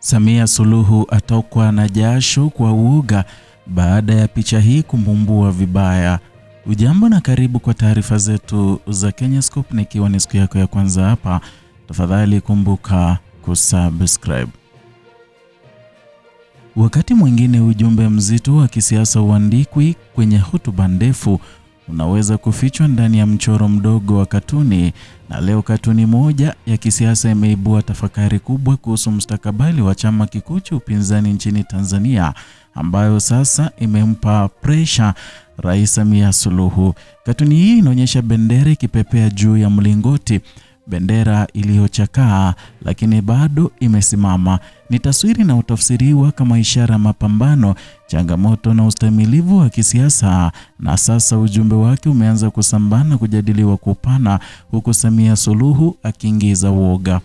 Samia Suluhu atokwa na jasho kwa uoga baada ya picha hii kumbumbua vibaya. Ujambo na karibu kwa taarifa zetu za Kenyascope, na ikiwa ni siku yako ya kwanza hapa, tafadhali kumbuka kusubscribe. Wakati mwingine ujumbe mzito wa kisiasa uandikwi kwenye hotuba ndefu, unaweza kufichwa ndani ya mchoro mdogo wa katuni, na leo katuni moja ya kisiasa imeibua tafakari kubwa kuhusu mustakabali wa chama kikuu cha upinzani nchini Tanzania, ambayo sasa imempa pressure Rais Samia Suluhu. Katuni hii inaonyesha bendera ikipepea juu ya mlingoti, bendera iliyochakaa lakini bado imesimama. Ni taswira inayotafsiriwa kama ishara ya mapambano, changamoto na ustahimilivu wa kisiasa, na sasa ujumbe wake umeanza kusambaa na kujadiliwa kwa upana, huku Samia Suluhu akiingiza woga.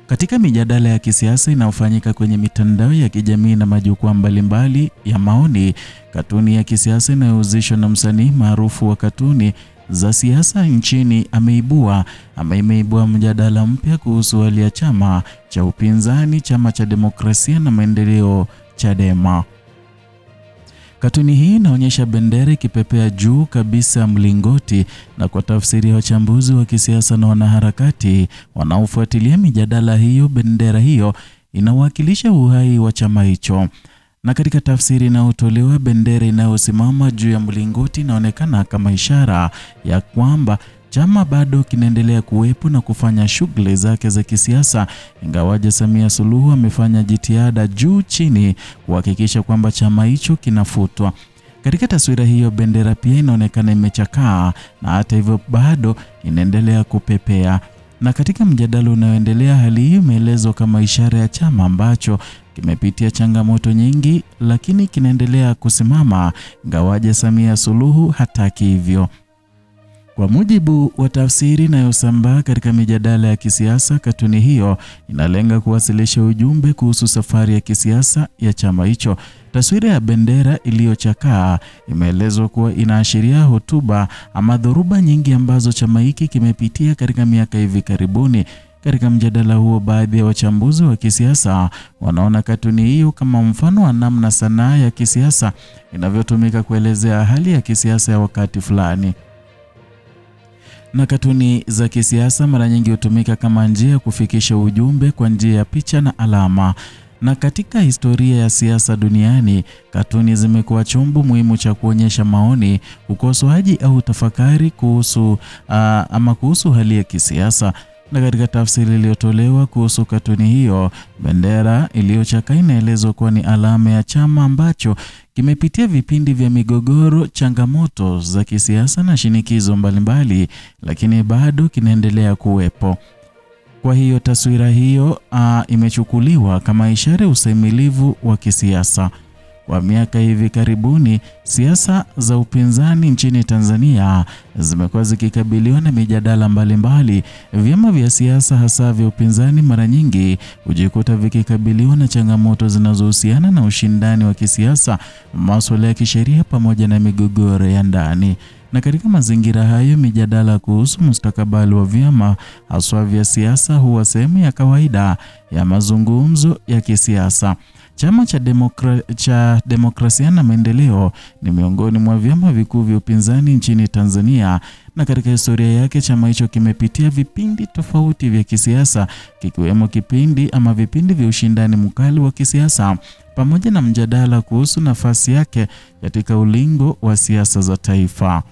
Katika mijadala ya kisiasa inayofanyika kwenye mitandao ya kijamii na majukwaa mbalimbali ya maoni, katuni ya kisiasa inayohusishwa na msanii maarufu wa katuni za siasa nchini ameibua mjadala mpya kuhusu hali ya chama cha upinzani, Chama cha Demokrasia na Maendeleo, Chadema. Katuni hii inaonyesha bendera ikipepea juu kabisa ya mlingoti, na kwa tafsiri ya wachambuzi wa kisiasa na wanaharakati wanaofuatilia mijadala hiyo, bendera hiyo inawakilisha uhai wa chama hicho. Na katika tafsiri inayotolewa, bendera inayosimama juu ya mlingoti inaonekana kama ishara ya kwamba chama bado kinaendelea kuwepo na kufanya shughuli zake za kisiasa, ingawaje Samia Suluhu amefanya jitihada juu chini kuhakikisha kwamba chama hicho kinafutwa. Katika taswira hiyo, bendera pia inaonekana imechakaa, na hata hivyo bado inaendelea kupepea. Na katika mjadala unaoendelea, hali hii imeelezwa kama ishara ya chama ambacho kimepitia changamoto nyingi lakini kinaendelea kusimama, ingawaje Samia Suluhu hataki hivyo. Kwa mujibu wa tafsiri inayosambaa katika mijadala ya kisiasa, katuni hiyo inalenga kuwasilisha ujumbe kuhusu safari ya kisiasa ya chama hicho. Taswira ya bendera iliyochakaa imeelezwa kuwa inaashiria hotuba ama dhoruba nyingi ambazo chama hiki kimepitia katika miaka hivi karibuni. Katika mjadala huo, baadhi ya wachambuzi wa kisiasa wanaona katuni hiyo kama mfano wa namna sanaa ya kisiasa inavyotumika kuelezea hali ya kisiasa ya wakati fulani. Na katuni za kisiasa mara nyingi hutumika kama njia ya kufikisha ujumbe kwa njia ya picha na alama. Na katika historia ya siasa duniani, katuni zimekuwa chombo muhimu cha kuonyesha maoni, ukosoaji au tafakari kuhusu hali ya kisiasa. Na katika tafsiri iliyotolewa kuhusu katuni hiyo, bendera iliyochakaa inaelezwa kuwa ni alama ya chama ambacho kimepitia vipindi vya migogoro, changamoto za kisiasa na shinikizo mbalimbali, lakini bado kinaendelea kuwepo. Kwa hiyo taswira hiyo imechukuliwa kama ishara ya ustahimilivu wa kisiasa. Kwa miaka hivi karibuni, siasa za upinzani nchini Tanzania zimekuwa zikikabiliwa na mijadala mbalimbali. Vyama vya siasa hasa vya upinzani mara nyingi hujikuta vikikabiliwa na changamoto zinazohusiana na ushindani wa kisiasa, masuala ya kisheria pamoja na migogoro ya ndani. Na katika mazingira hayo, mijadala kuhusu mustakabali wa vyama haswa vya siasa huwa sehemu ya kawaida ya mazungumzo ya kisiasa. Chama cha Demokrasia na Maendeleo ni miongoni mwa vyama vikuu vya upinzani nchini Tanzania, na katika historia yake chama hicho kimepitia vipindi tofauti vya kisiasa, kikiwemo vipindi vya ushindani mkali wa kisiasa pamoja na mjadala kuhusu nafasi yake katika ulingo wa siasa za taifa.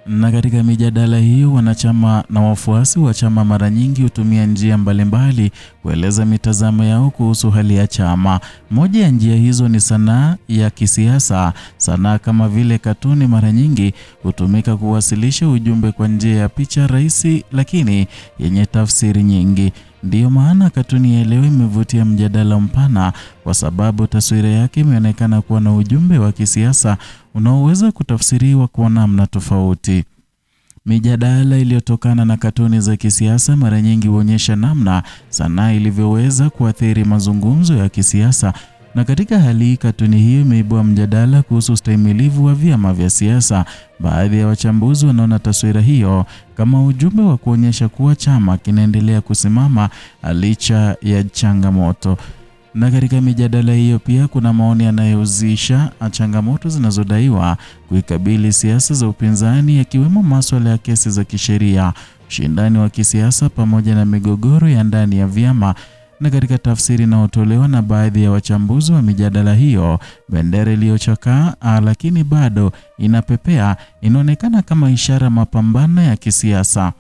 Na katika mijadala hiyo, wanachama na wafuasi wa chama mara nyingi hutumia njia mbalimbali kueleza mitazamo yao kuhusu hali ya chama. Moja ya njia hizo ni sanaa ya kisiasa. Sanaa kama vile katuni mara nyingi hutumika kuwasilisha ujumbe kwa njia ya picha rahisi lakini yenye tafsiri nyingi. Ndiyo maana katuni ya leo imevutia mjadala mpana, kwa sababu taswira yake imeonekana kuwa na ujumbe wa kisiasa unaoweza kutafsiriwa kwa namna tofauti. Mijadala iliyotokana na katuni za kisiasa mara nyingi huonyesha namna sanaa ilivyoweza kuathiri mazungumzo ya kisiasa. Na katika hali hii, katuni hiyo imeibua mjadala kuhusu ustahimilivu wa vyama vya siasa. Baadhi ya wachambuzi wanaona taswira hiyo kama ujumbe wa kuonyesha kuwa chama kinaendelea kusimama licha ya changamoto. Na katika mijadala hiyo pia kuna maoni yanayohusisha changamoto zinazodaiwa kuikabili siasa za upinzani, yakiwemo masuala ya kesi za kisheria, ushindani wa kisiasa pamoja na migogoro ya ndani ya vyama. Na katika tafsiri inayotolewa na baadhi ya wachambuzi wa mijadala hiyo, bendera iliyochakaa lakini bado inapepea inaonekana kama ishara mapambano ya kisiasa.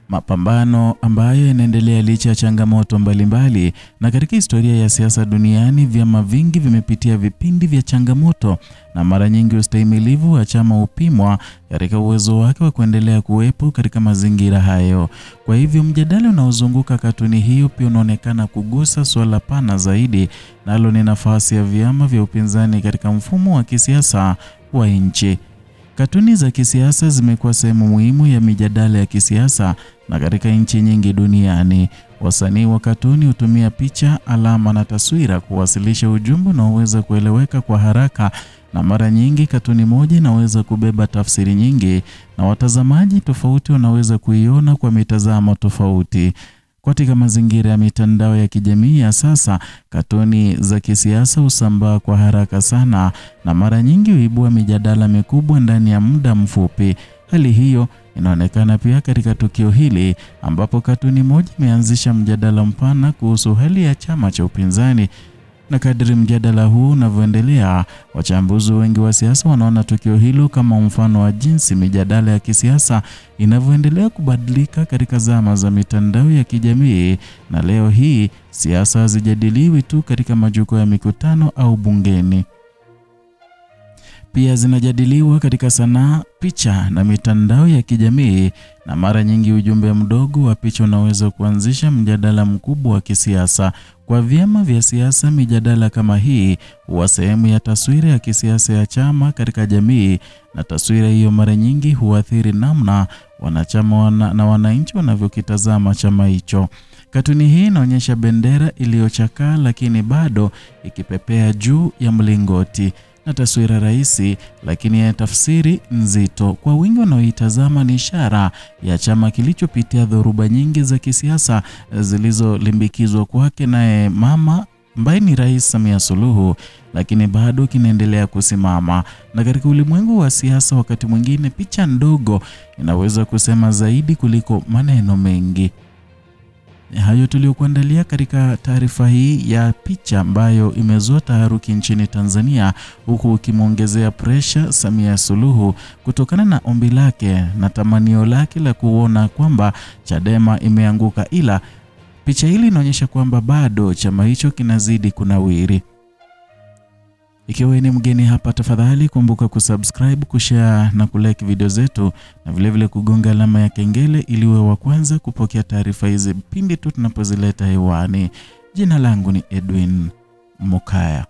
Mapambano ambayo yanaendelea licha ya changamoto mbalimbali. Na katika historia ya siasa duniani, vyama vingi vimepitia vipindi vya changamoto, na mara nyingi ustahimilivu wa chama hupimwa katika uwezo wake wa kuendelea kuwepo katika mazingira hayo. Kwa hivyo mjadala unaozunguka katuni hiyo pia unaonekana kugusa suala pana zaidi, nalo ni nafasi ya vyama vya upinzani katika mfumo wa kisiasa wa nchi. Katuni za kisiasa zimekuwa sehemu muhimu ya mijadala ya kisiasa, na katika nchi nyingi duniani, wasanii wa katuni hutumia picha, alama na taswira kuwasilisha ujumbe unaoweza kueleweka kwa haraka, na mara nyingi katuni moja inaweza kubeba tafsiri nyingi, na watazamaji tofauti wanaweza kuiona kwa mitazamo tofauti. Katika mazingira ya mitandao ya kijamii ya sasa, katuni za kisiasa husambaa kwa haraka sana, na mara nyingi huibua mijadala mikubwa ndani ya muda mfupi. Hali hiyo inaonekana pia katika tukio hili, ambapo katuni moja imeanzisha mjadala mpana kuhusu hali ya chama cha upinzani. Na kadri mjadala huu unavyoendelea, wachambuzi wengi wa siasa wanaona tukio hilo kama mfano wa jinsi mijadala ya kisiasa inavyoendelea kubadilika katika zama za mitandao ya kijamii. Na leo hii siasa hazijadiliwi tu katika majukwaa ya mikutano au bungeni, pia zinajadiliwa katika sanaa, picha na mitandao ya kijamii, na mara nyingi ujumbe mdogo wa picha unaweza kuanzisha mjadala mkubwa wa kisiasa. Kwa vyama vya siasa, mijadala kama hii huwa sehemu ya taswira ya kisiasa ya chama katika jamii, na taswira hiyo mara nyingi huathiri namna wanachama na wananchi wanavyokitazama chama hicho. Katuni hii inaonyesha bendera iliyochakaa lakini bado ikipepea juu ya mlingoti, na taswira rahisi lakini ya tafsiri nzito. Kwa wengi wanaoitazama ni ishara ya chama kilichopitia dhoruba nyingi za kisiasa zilizolimbikizwa kwake naye mama ambaye ni Rais Samia Suluhu, lakini bado kinaendelea kusimama. Na katika ulimwengu wa siasa, wakati mwingine picha ndogo inaweza kusema zaidi kuliko maneno mengi. Hayo tuliokuandalia katika taarifa hii ya picha ambayo imezua taharuki nchini Tanzania, huku ukimwongezea presha Samia Suluhu kutokana na ombi lake na tamanio lake la kuona kwamba Chadema imeanguka, ila picha hili inaonyesha kwamba bado chama hicho kinazidi kunawiri. Ikiwa ni mgeni hapa, tafadhali kumbuka kusubscribe, kushare na kulike video zetu, na vilevile kugonga alama ya kengele ili uwe wa kwanza kupokea taarifa hizi pindi tu tunapozileta hewani. Jina langu ni Edwin Mukaya.